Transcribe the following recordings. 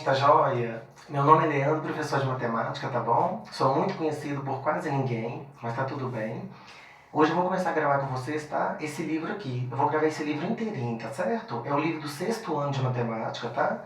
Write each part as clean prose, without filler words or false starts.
gente, tá joia? Meu nome é Leandro, professor de matemática, tá bom? Sou muito conhecido por quase ninguém, mas tá tudo bem. Hoje eu vou começar a gravar com vocês, tá? Esse livro aqui. Eu vou gravar esse livro inteirinho, tá certo? É o livro do 6º ano de matemática, tá?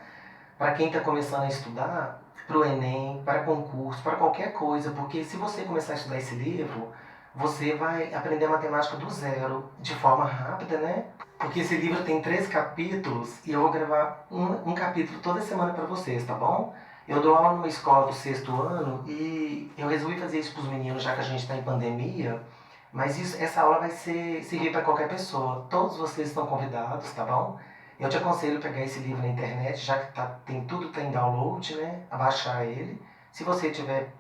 Para quem tá começando a estudar, pro Enem, para concurso, para qualquer coisa, porque se você começar a estudar esse livro, você vai aprender matemática do zero, de forma rápida, né? Porque esse livro tem 3 capítulos e eu vou gravar um capítulo toda semana para vocês, tá bom? Eu dou aula numa escola do 6º ano e eu resolvi fazer isso para os meninos já que a gente está em pandemia, mas essa aula vai servir para qualquer pessoa. Todos vocês estão convidados, tá bom? Eu te aconselho a pegar esse livro na internet, já que tudo tem download, né? A baixar ele. Se você tiver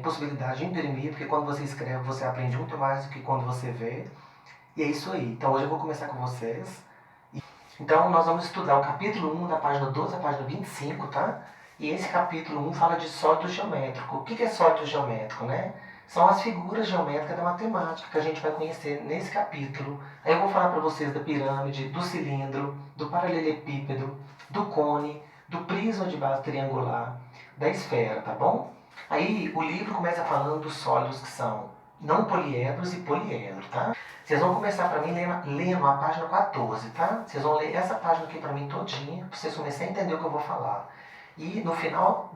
possibilidade de imprimir, porque quando você escreve você aprende muito mais do que quando você vê. E é isso aí. Então hoje eu vou começar com vocês. Então nós vamos estudar o capítulo 1 da página 12 à página 25, tá? E esse capítulo 1 fala de sólido geométrico. O que é sólido geométrico, né? São as figuras geométricas da matemática que a gente vai conhecer nesse capítulo. Aí eu vou falar para vocês da pirâmide, do cilindro, do paralelepípedo, do cone, do prisma de base triangular, da esfera, tá bom? Aí o livro começa falando dos sólidos que são não poliedros e poliedros, tá? Vocês vão começar para mim lendo a página 14, tá? Vocês vão ler essa página aqui para mim todinha, para vocês começarem a entender o que eu vou falar. E no final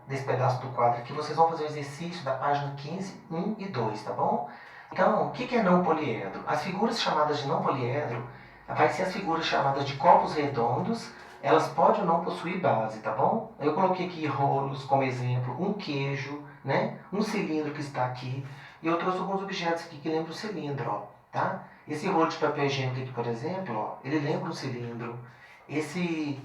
desse pedaço do quadro aqui, vocês vão fazer o exercício da página 15, 1 e 2, tá bom? Então, o que é não poliedro? As figuras chamadas de não poliedro vai ser as figuras chamadas de copos redondos. Elas podem ou não possuir base, tá bom? Eu coloquei aqui rolos como exemplo, um queijo, né? Um cilindro que está aqui. E eu trouxe alguns objetos aqui que lembram o cilindro, ó, tá? Esse rolo de papel higiênico aqui, por exemplo, ó, ele lembra um cilindro. Esse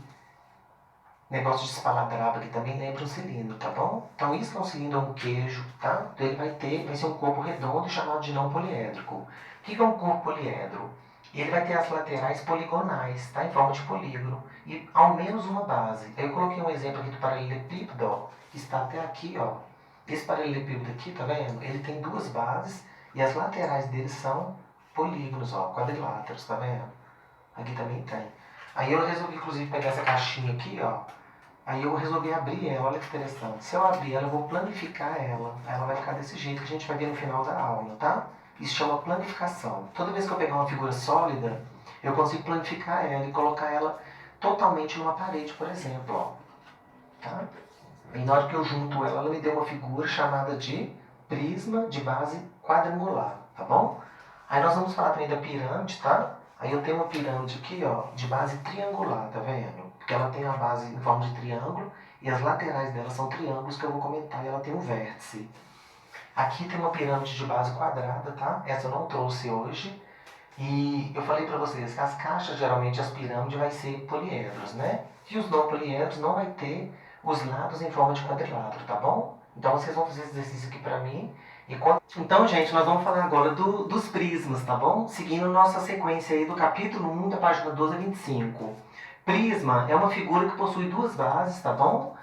negócio de espaladrapo aqui também lembra um cilindro, tá bom? Então isso é um cilindro, é um queijo, tá? Então ele vai ser um corpo redondo chamado de não poliédrico. O que é um corpo poliedro? Ele vai ter as laterais poligonais, tá? Em forma de polígono. E ao menos uma base. Eu coloquei um exemplo aqui do paralelepípedo, ó, que está até aqui, ó. Esse paralelepípedo aqui, tá vendo? Ele tem 2 bases e as laterais dele são polígonos, ó, quadriláteros, tá vendo? Aqui também tem. Aí eu resolvi, inclusive, pegar essa caixinha aqui, ó. Aí eu resolvi abrir ela, olha que interessante. Se eu abrir ela, eu vou planificar ela. Aí ela vai ficar desse jeito que a gente vai ver no final da aula, tá? Isso chama planificação. Toda vez que eu pegar uma figura sólida, eu consigo planificar ela e colocar ela totalmente numa parede, por exemplo, ó. Tá? E na hora que eu junto ela, ela me deu uma figura chamada de prisma de base quadrangular, tá bom? Aí nós vamos falar também da pirâmide, tá? Aí eu tenho uma pirâmide aqui, ó, de base triangular, tá vendo? Porque ela tem a base em forma de triângulo e as laterais dela são triângulos que eu vou comentar e ela tem um vértice. Aqui tem uma pirâmide de base quadrada, tá? Essa eu não trouxe hoje. E eu falei pra vocês que as caixas, geralmente as pirâmides vai ser poliedros, né? E os não poliedros não vai ter os lados em forma de quadrilátero, tá bom? Então vocês vão fazer esse exercício aqui pra mim. Então, gente, nós vamos falar agora dos prismas, tá bom? Seguindo nossa sequência aí do capítulo 1 da página 12 a 25. Prisma é uma figura que possui 2 bases, tá bom?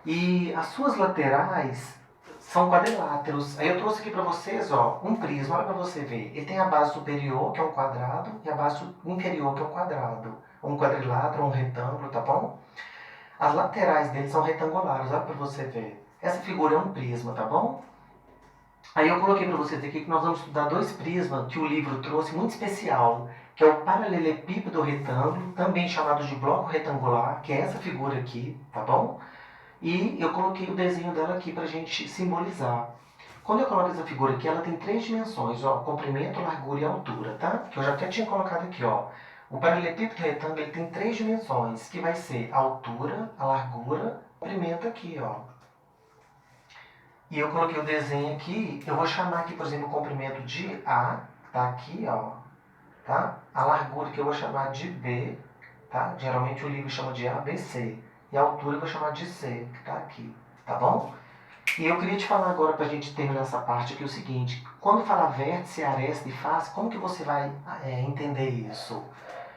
E as suas laterais são quadriláteros. Aí eu trouxe aqui pra vocês, ó, um prisma, olha pra você ver. Ele tem a base superior, que é um quadrado, e a base inferior, que é um quadrado. Um quadrilátero, um retângulo, tá bom? As laterais dele são retangulares, olha pra você ver. Essa figura é um prisma, tá bom? Aí eu coloquei para vocês aqui que nós vamos estudar 2 prismas que o livro trouxe muito especial, que é o paralelepípedo retângulo, também chamado de bloco retangular, que é essa figura aqui, tá bom? E eu coloquei o desenho dela aqui para a gente simbolizar. Quando eu coloco essa figura aqui, ela tem 3 dimensões, ó, comprimento, largura e altura, tá? Que eu já até tinha colocado aqui, ó. O paralelepípedo retângulo ele tem 3 dimensões, que vai ser a altura, a largura, o comprimento aqui, ó. E eu coloquei o desenho aqui, eu vou chamar aqui, por exemplo, o comprimento de A, tá aqui, ó, tá? A largura que eu vou chamar de B, tá? Geralmente o livro chama de ABC. E a altura eu vou chamar de C, que tá aqui, tá bom? E eu queria te falar agora, pra gente terminar essa parte aqui, o seguinte. Quando falar vértice, aresta e face, como que você vai entender isso?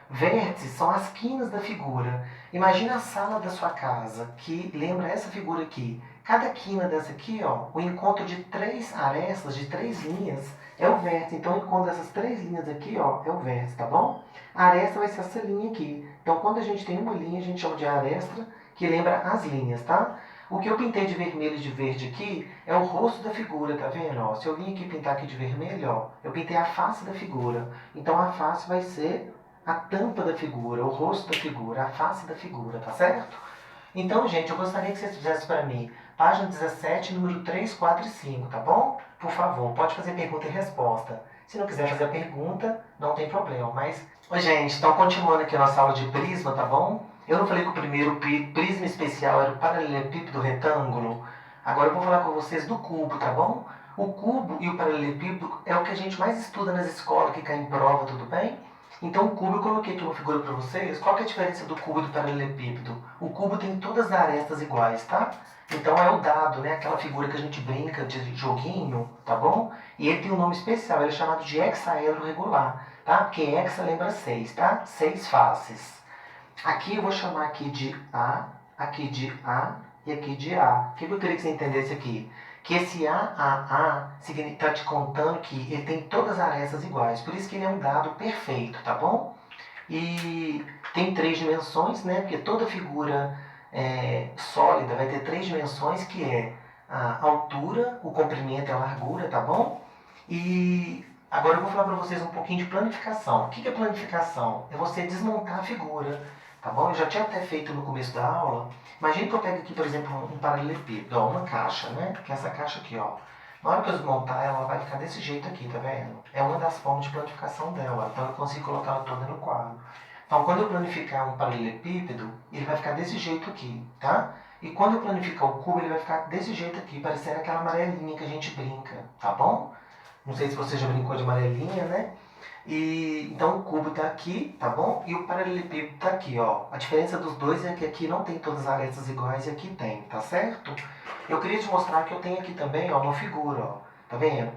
Vértices são as quinas da figura. Imagina a sala da sua casa, que lembra essa figura aqui. Cada quina dessa aqui, ó, o encontro de 3 arestas, de 3 linhas, é o vértice. Então, o encontro dessas 3 linhas aqui, ó, é o vértice, tá bom? A aresta vai ser essa linha aqui. Então, quando a gente tem uma linha, a gente chama de aresta, que lembra as linhas, tá? O que eu pintei de vermelho e de verde aqui é o rosto da figura, tá vendo? Ó, se eu vim aqui pintar aqui de vermelho, ó, eu pintei a face da figura. Então a face vai ser a tampa da figura, o rosto da figura, a face da figura, tá certo? Então, gente, eu gostaria que vocês fizessem para mim página 17, número 3, 4 e 5, tá bom? Por favor, pode fazer pergunta e resposta. Se não quiser fazer a pergunta, não tem problema, mas... Oi, gente, então continuando aqui a nossa aula de prisma, tá bom? Eu não falei que o primeiro prisma especial era o paralelepípedo retângulo? Agora eu vou falar com vocês do cubo, tá bom? O cubo e o paralelepípedo é o que a gente mais estuda nas escolas, que cai em prova, tudo bem? Então o cubo eu coloquei aqui uma figura para vocês. Qual que é a diferença do cubo e do paralelepípedo? O cubo tem todas as arestas iguais, tá? Então é o dado, né? Aquela figura que a gente brinca de joguinho, tá bom? E ele tem um nome especial, ele é chamado de hexaedro regular, tá? Porque hexa lembra 6, tá? 6 faces. Aqui eu vou chamar aqui de A e aqui de A. O que eu queria que você entendesse aqui? Que esse A está te contando que ele tem todas as arestas iguais. Por isso que ele é um dado perfeito, tá bom? E tem 3 dimensões, né? Porque toda figura sólida vai ter 3 dimensões, que é a altura, o comprimento e a largura, tá bom? E agora eu vou falar para vocês um pouquinho de planificação. O que é planificação? É você desmontar a figura, tá bom? Eu já tinha até feito no começo da aula. Imagina que eu pego aqui, por exemplo, um paralelepípedo, ó, uma caixa, né? Que é essa caixa aqui, ó. Na hora que eu desmontar ela, vai ficar desse jeito aqui, tá vendo? É uma das formas de planificação dela, então eu consigo colocar ela toda no quadro. Então, quando eu planificar um paralelepípedo, ele vai ficar desse jeito aqui, tá? E quando eu planificar o cubo, ele vai ficar desse jeito aqui, parecendo aquela amarelinha que a gente brinca, tá bom? Não sei se você já brincou de amarelinha, né? E então o cubo está aqui, tá bom? E o paralelepípedo está aqui, ó. A diferença dos dois é que aqui não tem todas as arestas iguais e aqui tem, tá certo? Eu queria te mostrar que eu tenho aqui também, ó, uma figura, ó. Tá vendo?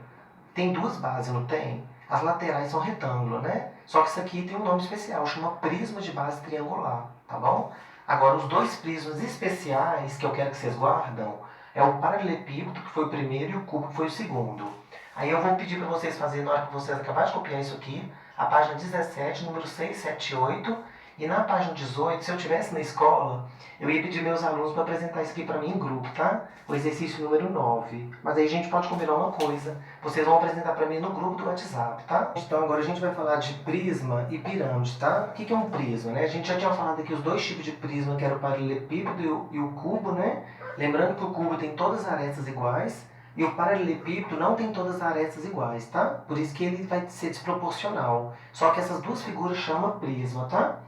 Tem 2 bases, não tem? As laterais são retângulo, né? Só que isso aqui tem um nome especial, chama prisma de base triangular, tá bom? Agora, os 2 prismas especiais que eu quero que vocês guardam é o paralelepípedo, que foi o primeiro, e o cubo, que foi o segundo. Aí eu vou pedir para vocês fazerem, na hora que vocês acabarem de copiar isso aqui, a página 17, número 678, e na página 18, se eu estivesse na escola, eu ia pedir meus alunos para apresentar isso aqui para mim em grupo, tá? O exercício número 9. Mas aí a gente pode combinar uma coisa, vocês vão apresentar para mim no grupo do WhatsApp, tá? Então agora a gente vai falar de prisma e pirâmide, tá? O que é um prisma, né? A gente já tinha falado aqui os 2 tipos de prisma, que era o paralelepípedo e o cubo, né? Lembrando que o cubo tem todas as arestas iguais, e o paralelepípedo não tem todas as arestas iguais, tá? Por isso que ele vai ser desproporcional. Só que essas 2 figuras chamam prisma, tá?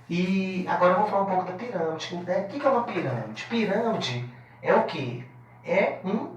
E agora eu vou falar um pouco da pirâmide, né? O que é uma pirâmide? Pirâmide é o quê? É um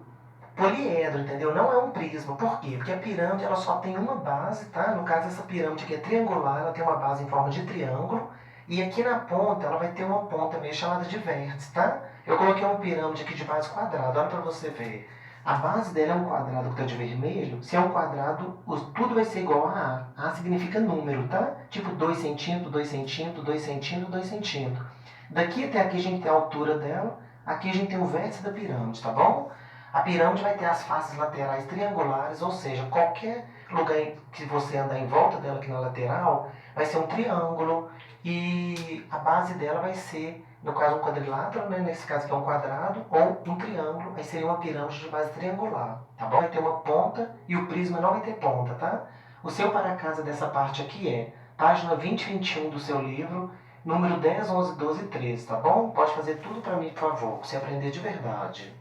poliedro, entendeu? Não é um prisma. Por quê? Porque a pirâmide ela só tem uma base, tá? No caso, essa pirâmide aqui é triangular, ela tem uma base em forma de triângulo. E aqui na ponta, ela vai ter uma ponta meio chamada de vértice, tá? Eu coloquei uma pirâmide aqui de base quadrada, olha para você ver. A base dela é um quadrado que está de vermelho. Se é um quadrado, tudo vai ser igual a A. A significa número, tá? Tipo 2 centímetros, 2 centímetros, 2 centímetros, 2 centímetros. Daqui até aqui a gente tem a altura dela. Aqui a gente tem o vértice da pirâmide, tá bom? A pirâmide vai ter as faces laterais triangulares, ou seja, qualquer lugar que você andar em volta dela aqui na lateral, vai ser um triângulo. E a base dela vai ser, no caso, um quadrilátero, né? Nesse caso aqui é um quadrado, ou um triângulo, aí seria uma pirâmide de base triangular, tá bom? Vai ter uma ponta e o prisma não vai ter ponta, tá? O seu para-casa dessa parte aqui é página 20 e 21 do seu livro, número 10, 11, 12 e 13, tá bom? Pode fazer tudo para mim, por favor, pra você aprender de verdade.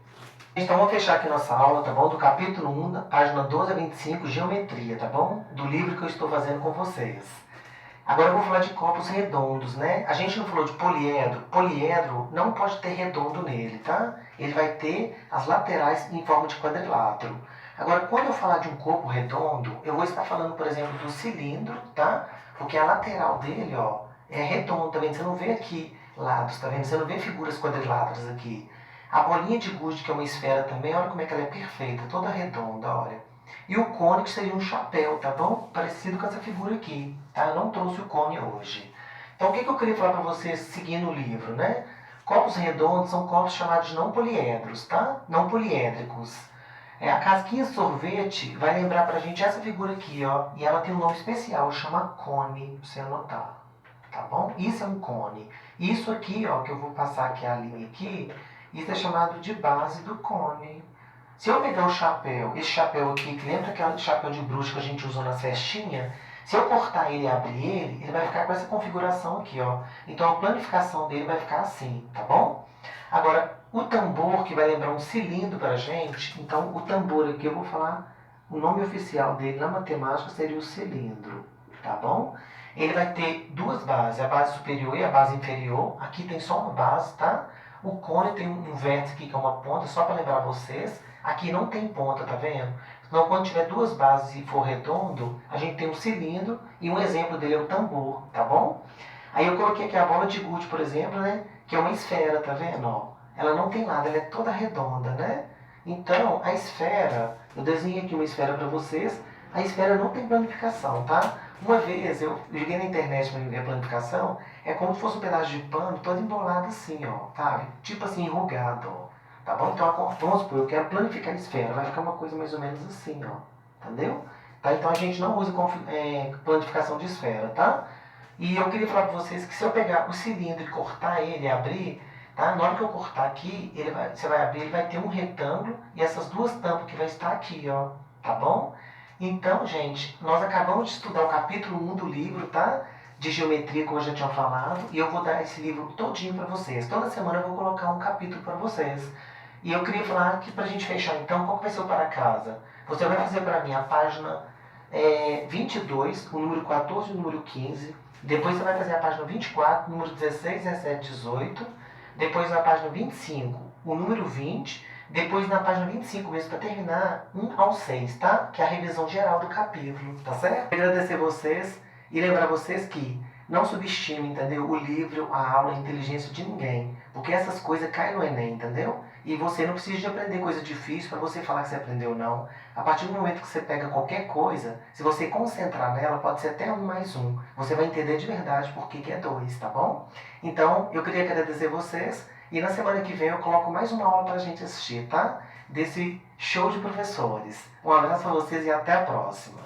Então vamos fechar aqui nossa aula, tá bom? Do capítulo 1, da página 12 a 25, geometria, tá bom? Do livro que eu estou fazendo com vocês. Agora eu vou falar de corpos redondos, né? A gente não falou de poliedro. Poliedro não pode ter redondo nele, tá? Ele vai ter as laterais em forma de quadrilátero. Agora, quando eu falar de um corpo redondo, eu vou estar falando, por exemplo, do cilindro, tá? Porque a lateral dele, ó, é redondo, tá vendo? Você não vê aqui lados, tá vendo? Você não vê figuras quadriláteras aqui. A bolinha de gude, que é uma esfera também, olha como é que ela é perfeita, toda redonda, olha. E o cone, que seria um chapéu, tá bom? Parecido com essa figura aqui, tá? Eu não trouxe o cone hoje. Então, o que eu queria falar para vocês seguindo o livro, né? Corpos redondos são corpos chamados de não poliedros, tá? Não poliédricos. A casquinha de sorvete vai lembrar pra gente essa figura aqui, ó. E ela tem um nome especial, chama cone, pra você anotar. tá bom? Isso é um cone. Isso aqui, ó, que eu vou passar aqui a linha aqui, isso é chamado de base do cone. Se eu pegar o chapéu, esse chapéu aqui, que lembra aquele chapéu de bruxa que a gente usou nas festinhas? Se eu cortar ele e abrir ele, ele vai ficar com essa configuração aqui, ó. Então a planificação dele vai ficar assim, tá bom? Agora, o tambor, que vai lembrar um cilindro pra gente, então o tambor aqui eu vou falar, o nome oficial dele na matemática seria o cilindro, tá bom? Ele vai ter duas bases, a base superior e a base inferior. Aqui tem só uma base, tá? O cone tem um vértice aqui que é uma ponta, só para lembrar vocês. Aqui não tem ponta, tá vendo? Então, quando tiver duas bases e for redondo, a gente tem um cilindro e um exemplo dele é o tambor, tá bom? Aí eu coloquei aqui a bola de gude, por exemplo, né? Que é uma esfera, tá vendo? Ó, ela não tem nada, ela é toda redonda, né? Então, a esfera, eu desenhei aqui uma esfera para vocês. A esfera não tem planificação, tá? Uma vez eu joguei na internet para ver a planificação, é como se fosse um pedaço de pano todo embolado assim, ó, tá? Tipo assim, enrugado, ó. Tá bom? Então, vamos supor, eu quero planificar a esfera, vai ficar uma coisa mais ou menos assim, ó. Entendeu? Tá? Então a gente não usa planificação de esfera, tá? E eu queria falar para vocês que se eu pegar o cilindro e cortar ele e abrir, tá? Na hora que eu cortar aqui, você vai abrir, ele vai ter um retângulo e essas duas tampas que vai estar aqui, ó. Tá bom? Então, gente, nós acabamos de estudar o capítulo 1 do livro, tá? De geometria, como eu já tinha falado, e eu vou dar esse livro todinho para vocês. Toda semana eu vou colocar um capítulo para vocês. E eu queria falar que pra gente fechar então, qual vai ser o para casa? Você vai fazer para mim a página 22, o número 14 e o número 15. Depois você vai fazer a página 24, número 16, 17, 18. Depois na página 25, o número 20. Depois na página 25 mesmo, para terminar, 1 ao 6, tá? Que é a revisão geral do capítulo, tá certo? Quero agradecer vocês e lembrar vocês que não subestime, entendeu? O livro, a aula, a inteligência de ninguém. Porque essas coisas caem no Enem, entendeu? E você não precisa de aprender coisa difícil para você falar que você aprendeu, não. A partir do momento que você pega qualquer coisa, se você concentrar nela, pode ser até 1 mais 1. Você vai entender de verdade por que é 2, tá bom? Então, eu queria agradecer vocês. E na semana que vem eu coloco mais uma aula pra gente assistir, tá? Desse show de professores. Um abraço pra vocês e até a próxima.